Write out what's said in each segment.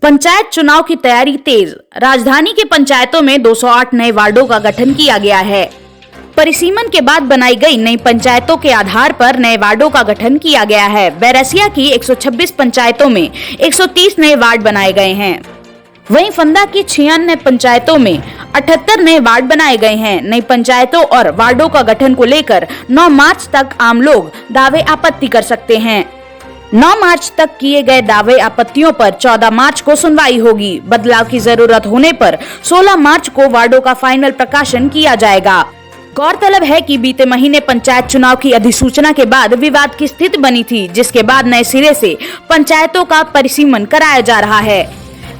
पंचायत चुनाव की तैयारी तेज। राजधानी की पंचायतों में 208 नए वार्डों का गठन किया गया है। परिसीमन के बाद बनाई गई नई पंचायतों के आधार पर नए वार्डों का गठन किया गया है। बैरसिया की 126 पंचायतों में 130 नए वार्ड बनाए गए हैं। वहीं फंदा की 96 पंचायतों में 78 नए वार्ड बनाए गए हैं। नई पंचायतों और वार्डों का गठन को लेकर 9 मार्च तक आम लोग दावे आपत्ति कर सकते हैं। 9 मार्च तक किए गए दावे आपत्तियों पर 14 मार्च को सुनवाई होगी। बदलाव की जरूरत होने पर 16 मार्च को वार्डों का फाइनल प्रकाशन किया जाएगा। गौरतलब है कि बीते महीने पंचायत चुनाव की अधिसूचना के बाद विवाद की स्थिति बनी थी, जिसके बाद नए सिरे से पंचायतों का परिसीमन कराया जा रहा है।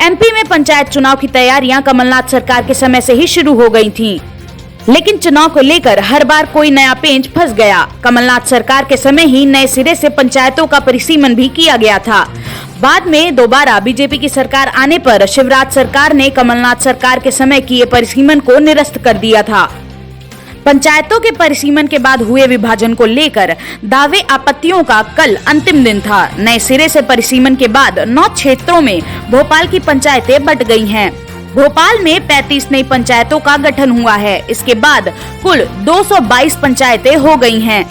एमपी में पंचायत चुनाव की तैयारियां कमलनाथ सरकार के समय से ही शुरू हो गई थीं, लेकिन चुनाव को लेकर हर बार कोई नया पेंच फंस गया। कमलनाथ सरकार के समय ही नए सिरे से पंचायतों का परिसीमन भी किया गया था। बाद में दोबारा बीजेपी की सरकार आने पर शिवराज सरकार ने कमलनाथ सरकार के समय किए परिसीमन को निरस्त कर दिया था। पंचायतों के परिसीमन के बाद हुए विभाजन को लेकर दावे आपत्तियों का कल अंतिम दिन था। नए सिरे से परिसीमन के बाद 9 क्षेत्रों में भोपाल की पंचायतें बंट गई हैं। भोपाल में 35 नई पंचायतों का गठन हुआ है। इसके बाद कुल 222 पंचायतें हो गई हैं।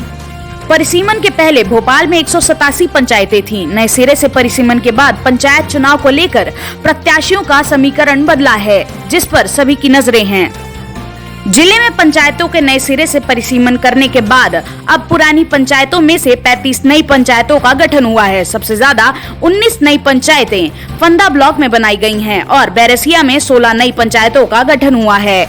परिसीमन के पहले भोपाल में 187 पंचायतें थीं। नए सिरे से परिसीमन के बाद पंचायत चुनाव को लेकर प्रत्याशियों का समीकरण बदला है, जिस पर सभी की नजरें हैं। जिले में पंचायतों के नए सिरे से परिसीमन करने के बाद अब पुरानी पंचायतों में से 35 नई पंचायतों का गठन हुआ है। सबसे ज्यादा 19 नई पंचायतें फंदा ब्लॉक में बनाई गई हैं और बैरसिया में 16 नई पंचायतों का गठन हुआ है।